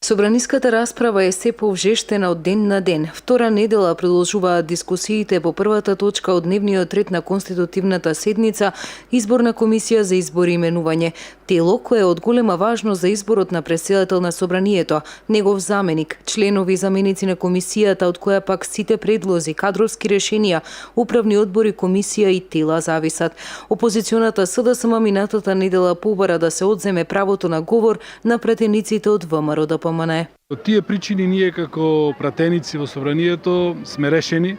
Собраниската расправа е се повжештена од ден на ден. Втора недела продолжуваат дискусиите по првата точка од дневниот ред на конститутивната седница Изборна комисија за избор и именување. Тело кое е од голема важност за изборот на претседател на собранието, негов заменик, членови и заменици на комисијата, од која пак сите предлози, кадровски решенија, управни одбори, комисија и тела зависат. Опозиционата СДСМ минатата недела побара да се одземе правото на говор на пратениците од ВМРО да помане. Од тие причини ние како пратеници во собранието сме решени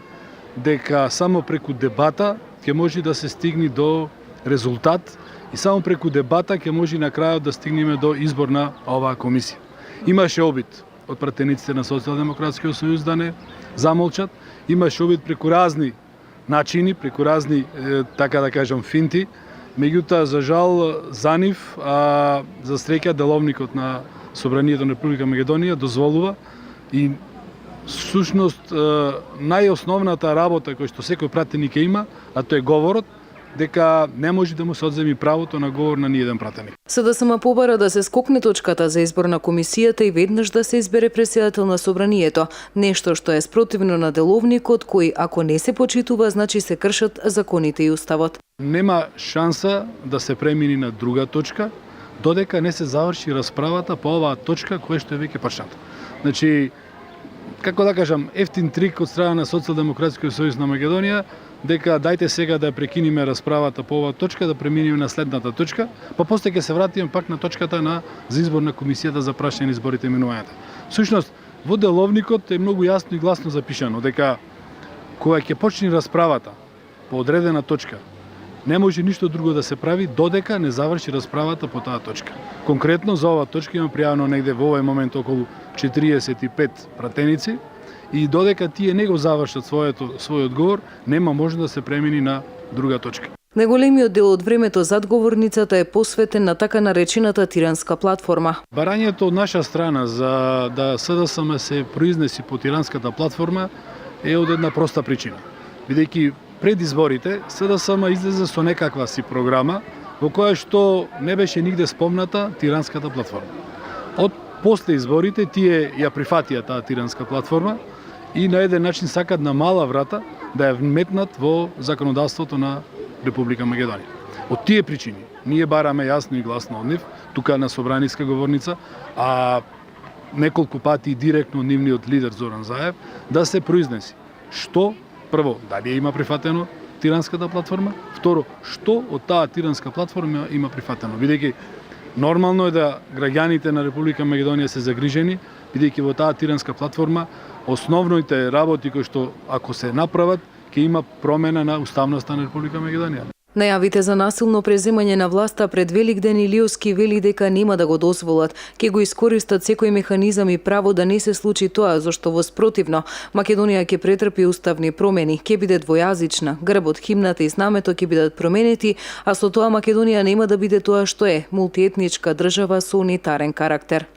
дека само преку дебата ќе може да се стигне до резултат и само преку дебата ќе може на крајот да стигнеме до избор на оваа комисија. Имаше обид од пратениците на Социјалдемократскиот сојуз да не замолчат, имаше обид преку разни начини, преку разни, така да кажам, финти, меѓутоа за жал за нив, за среќа деловникот на Собранието на Република Македонија дозволува и всушност најосновната работа која што секој пратеник има, а тоа е говорот, дека не може да му се одземи правото на говор на ниеден пратеник. СДСМ побара да се скокне точката за избор на комисијата и веднаш да се избере претседател на собранието, нешто што е спротивно на деловникот кој ако не се почитува, значи се кршат законите и уставот. Нема шанса да се премини на друга точка додека не се заврши расправата по оваа точка која што е веќе почната. Значи, како да кажам, ефтин трик од страна на Социјалдемократскиот сојуз на Македонија, дека дајте сега да прекинеме расправата по оваа точка, да преминеме на следната точка, па после ќе се вратиме пак на точката за избор на комисијата за прашање на изборите и именувањата. Всушност, во деловникот е многу јасно и гласно запишано дека кога ќе почне расправата по одредена точка, не може ништо друго да се прави додека не заврши расправата по таа точка. Конкретно за оваа точка има пријавено негде во овој момент околу 45 пратеници и додека тие не го завршат својот одговор, нема може да се премини на друга точка. Најголемиот дел од времето зад говорницата е посветен на така наречената тиранска платформа. Барањето од наша страна за да СДСМ се произнеси по тиранската платформа е од една проста причина. Бидејќи пред изборите СДСМ излезе со некаква си програма во која што не беше нигде спомната тиранската платформа. Од после изборите тие ја прифатија таа тиранска платформа и на еден начин сакат на мала врата да ја вметнат во законодавството на Република Македонија. Од тие причини ние бараме јасно и гласно од нив, тука на собраниска говорница, а неколку пати и директно од нивниот лидер Зоран Заев, да се произнеси што прво, дали има прифатено тиранската платформа, второ, што од таа тиранска платформа има прифатено. Бидејќи нормално е да граѓаните на Република Македонија се загрижени, бидејќи во таа тиранска платформа основните работи кои што ако се направат, ќе има промена на уставноста на Република Македонија. Најавите за насилно преземање на власта пред Великден Илиевски вели дека нема да го дозволат. Ќе го искористат секој механизам и право да не се случи тоа, зашто во спротивно Македонија ќе претрпи уставни промени, ќе биде двојазична, грбот, химната и знамето ќе бидат променети, а со тоа Македонија нема да биде тоа што е, мултиетничка држава со унитарен карактер.